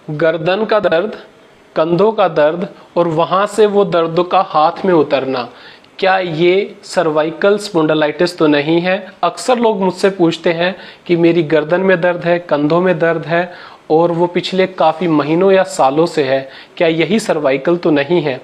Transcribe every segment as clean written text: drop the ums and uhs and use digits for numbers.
गर्दन का दर्द, कंधों का दर्द और वहां से वो दर्द का हाथ में उतरना, क्या ये सर्वाइकल स्पॉन्डिलाइटिस तो नहीं है? अक्सर लोग मुझसे पूछते हैं कि मेरी गर्दन में दर्द है, कंधों में दर्द है और वो पिछले काफ़ी महीनों या सालों से है, क्या यही सर्वाइकल तो नहीं है?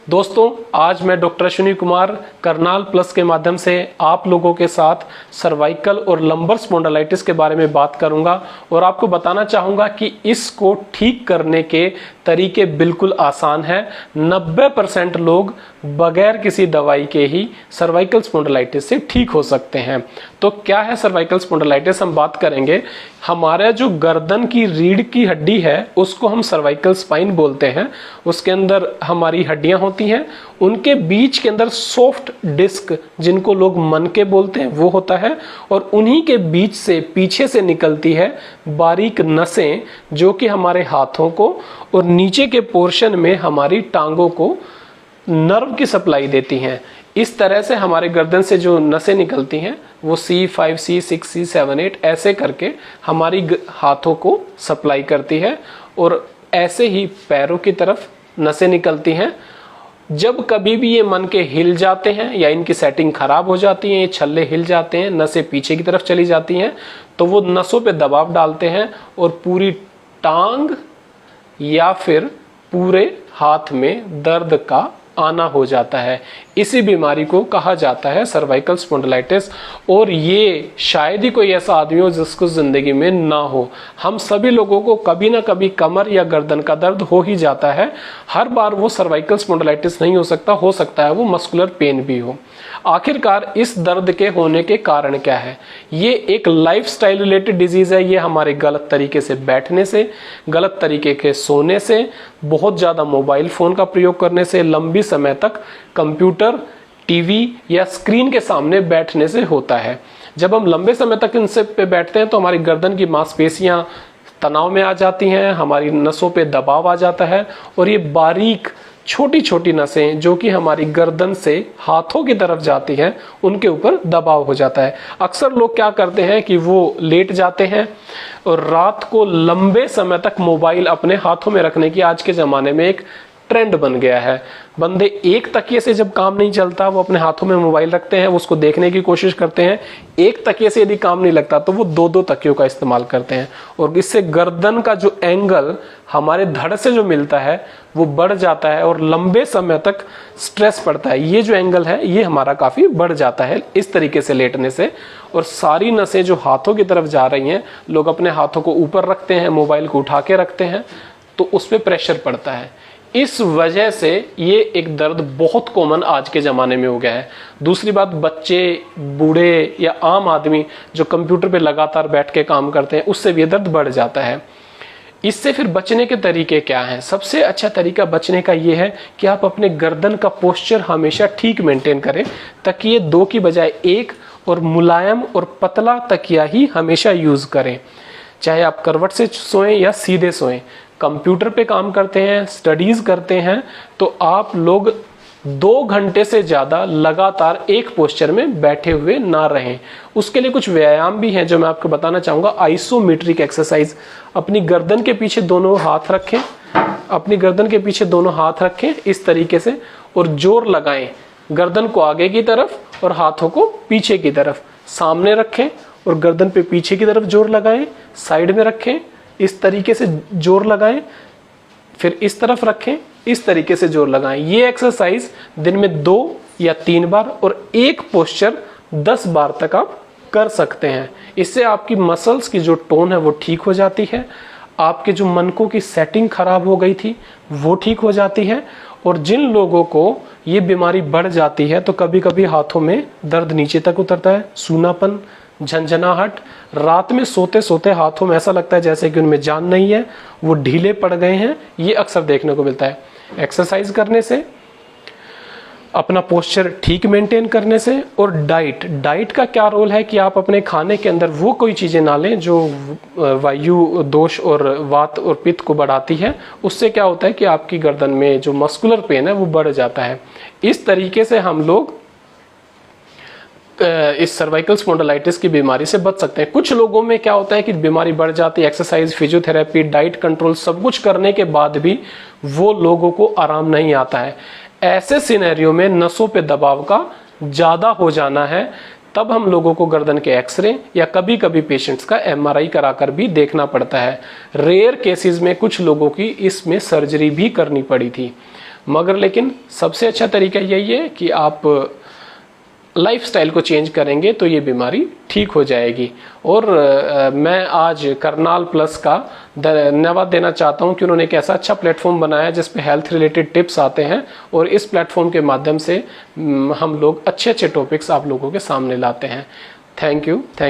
दोस्तों, आज मैं डॉक्टर अश्विनी कुमार करनाल प्लस के माध्यम से आप लोगों के साथ सर्वाइकल और लंबर स्पॉन्डिलाइटिस के बारे में बात करूंगा और आपको बताना चाहूंगा कि इसको ठीक करने के तरीके बिल्कुल आसान हैं। 90% लोग बगैर किसी दवाई के ही सर्वाइकल स्पॉन्डिलाइटिस से ठीक हो सकते हैं। तो क्या है सर्वाइकल स्पॉन्डिलाइटिस? हम बात करेंगे। हमारा जो गर्दन की रीढ़ की हड्डी है उसको हम सर्वाइकल स्पाइन बोलते हैं। उसके अंदर हमारी हड्डियां होती हैं, उनके बीच के अंदर सॉफ्ट डिस्क, जिनको लोग मनके बोलते हैं, वो होता है और उन्हीं के बीच से पीछे से निकलती है बारीक नसें, जो कि हमारे हाथों को और नीचे के पोर्शन में हमारी टांगों को नर्व की सप्लाई देती हैं। इस तरह से हमारे गर्दन से जो नसें निकलती हैं वो C5, C6, C7, 8 ऐसे करके हमारी हाथों को सप्लाई करती है और ऐसे ही पैरों की तरफ नसें निकलती हैं। जब कभी भी ये मन के हिल जाते हैं या इनकी सेटिंग खराब हो जाती है, ये छल्ले हिल जाते हैं, नसें पीछे की तरफ चली जाती हैं, तो वो नसों पे दबाव डालते हैं और पूरी टांग या फिर पूरे हाथ में दर्द का आना हो जाता है। इसी बीमारी को कहा जाता है सर्वाइकल स्पॉन्डिलाइटिस और ये शायद ही कोई ऐसा आदमी हो जिसको जिंदगी में ना हो। हम सभी लोगों को कभी ना कभी कमर या गर्दन का दर्द हो ही जाता है। हर बार वो सर्वाइकल स्पॉन्डिलाइटिस नहीं हो सकता है वो मस्कुलर पेन भी हो। आखिरकार इस दर्द के होने के कारण क्या है? ये एक लाइफस्टाइल रिलेटेड डिजीज है। ये हमारे गलत तरीके से बैठने से, गलत तरीके के सोने से, बहुत ज्यादा मोबाइल फोन का प्रयोग करने से, लंबी समय तक कंप्यूटर, टीवी या स्क्रीन के सामने बैठने से होता है। जब हम लंबे समय तक इनसे पे बैठते हैं तो हमारी गर्दन की मांसपेशियां तनाव में आ जाती हैं, हमारी नसों पे दबाव आ जाता है और ये बारीक छोटी छोटी नसें जो कि हमारी गर्दन से हाथों की तरफ जाती हैं, उनके ऊपर दबाव हो जाता है। अक्सर लोग क्या करते हैं कि वो लेट जाते हैं और रात को लंबे समय तक मोबाइल अपने हाथों में रखने की आज के ज़माने में एक ट्रेंड बन गया है। बंदे एक तकिए से जब काम नहीं चलता वो अपने हाथों में मोबाइल रखते हैं, उसको देखने की कोशिश करते हैं। एक तकिए से यदि काम नहीं लगता तो वो दो दो तकियों का इस्तेमाल करते हैं और इससे गर्दन का जो एंगल हमारे धड़ से जो मिलता है वो बढ़ जाता है और लंबे समय तक स्ट्रेस पड़ता है। ये जो एंगल है ये हमारा काफ़ी बढ़ जाता है इस तरीके से लेटने से और सारी नसें जो हाथों की तरफ जा रही हैं, लोग अपने हाथों को ऊपर रखते हैं, मोबाइल को उठा के रखते हैं तो उस पर प्रेशर पड़ता है। इस वजह से ये एक दर्द बहुत कॉमन आज के ज़माने में हो गया है। दूसरी बात, बच्चे, बूढ़े या आम आदमी जो कंप्यूटर पे लगातार बैठ के काम करते हैं उससे भी ये दर्द बढ़ जाता है। इससे फिर बचने के तरीके क्या हैं? सबसे अच्छा तरीका बचने का ये है कि आप अपने गर्दन का पोस्चर हमेशा ठीक मेंटेन करें, तकिए 2 की बजाय 1 और मुलायम और पतला तकिया ही हमेशा यूज़ करें। चाहे आप करवट से सोएं या सीधे सोएं। कंप्यूटर पे काम करते हैं, स्टडीज करते हैं तो आप लोग 2 घंटे से ज़्यादा लगातार एक पोस्चर में बैठे हुए ना रहें। उसके लिए कुछ व्यायाम भी हैं जो मैं आपको बताना चाहूँगा। Isometric exercise. अपनी गर्दन के पीछे दोनों हाथ रखें, अपनी गर्दन के पीछे दोनों हाथ रखें इस तरीके से और जोर लगाएं। गर्दन को आगे की तरफ और हाथों को पीछे की तरफ। सामने रखें और गर्दन पे पीछे की तरफ जोर लगाएं। साइड में रखें, इस तरीके से जोर लगाएं, फिर इस तरफ रखें, इस तरीके से जोर लगाएं। ये एक्सरसाइज दिन में 2 या 3 बार और एक पोस्चर 10 बार तक आप कर सकते हैं। इससे आपकी मसल्स की जो टोन है वो ठीक हो जाती है, आपके जो मनकों की सेटिंग खराब हो गई थी वो ठीक हो जाती है और जिन लोगों को ये बीमारी बढ़ जाती है तो कभी कभी हाथों में दर्द नीचे तक उतरता है, सूनापन, झंझनाहट, रात में सोते सोते हाथों में ऐसा लगता है जैसे कि उनमें जान नहीं है, वो ढीले पड़ गए हैं, ये अक्सर देखने को मिलता है। एक्सरसाइज करने से, अपना पोस्चर ठीक मेंटेन करने से और डाइट का क्या रोल है कि आप अपने खाने के अंदर वो कोई चीज़ें ना लें जो वायु दोष और वात और पित्त को बढ़ाती है। उससे क्या होता है कि आपकी गर्दन में जो मस्कुलर पेन है वो बढ़ जाता है। इस तरीके से हम लोग इस सर्वाइकल स्पॉन्डिलाइटिस की बीमारी से बच सकते हैं। कुछ लोगों में क्या होता है कि बीमारी बढ़ जाती है, एक्सरसाइज, फिजियोथेरेपी, डाइट कंट्रोल सब कुछ करने के बाद भी वो लोगों को आराम नहीं आता है। ऐसे सिनेरियो में नसों पे दबाव का ज्यादा हो जाना है, तब हम लोगों को गर्दन के एक्सरे या कभी कभी पेशेंट्स का एमआरआई कराकर भी देखना पड़ता है। रेयर केसेस में कुछ लोगों की इसमें सर्जरी भी करनी पड़ी थी, मगर लेकिन सबसे अच्छा तरीका यही है कि आप लाइफस्टाइल को चेंज करेंगे तो ये बीमारी ठीक हो जाएगी। और मैं आज करनाल प्लस का धन्यवाद देना चाहता हूं कि उन्होंने एक ऐसा अच्छा प्लेटफॉर्म बनाया जिस पे हेल्थ रिलेटेड टिप्स आते हैं, और इस प्लेटफॉर्म के माध्यम से हम लोग अच्छे अच्छे टॉपिक्स आप लोगों के सामने लाते हैं। Thank you.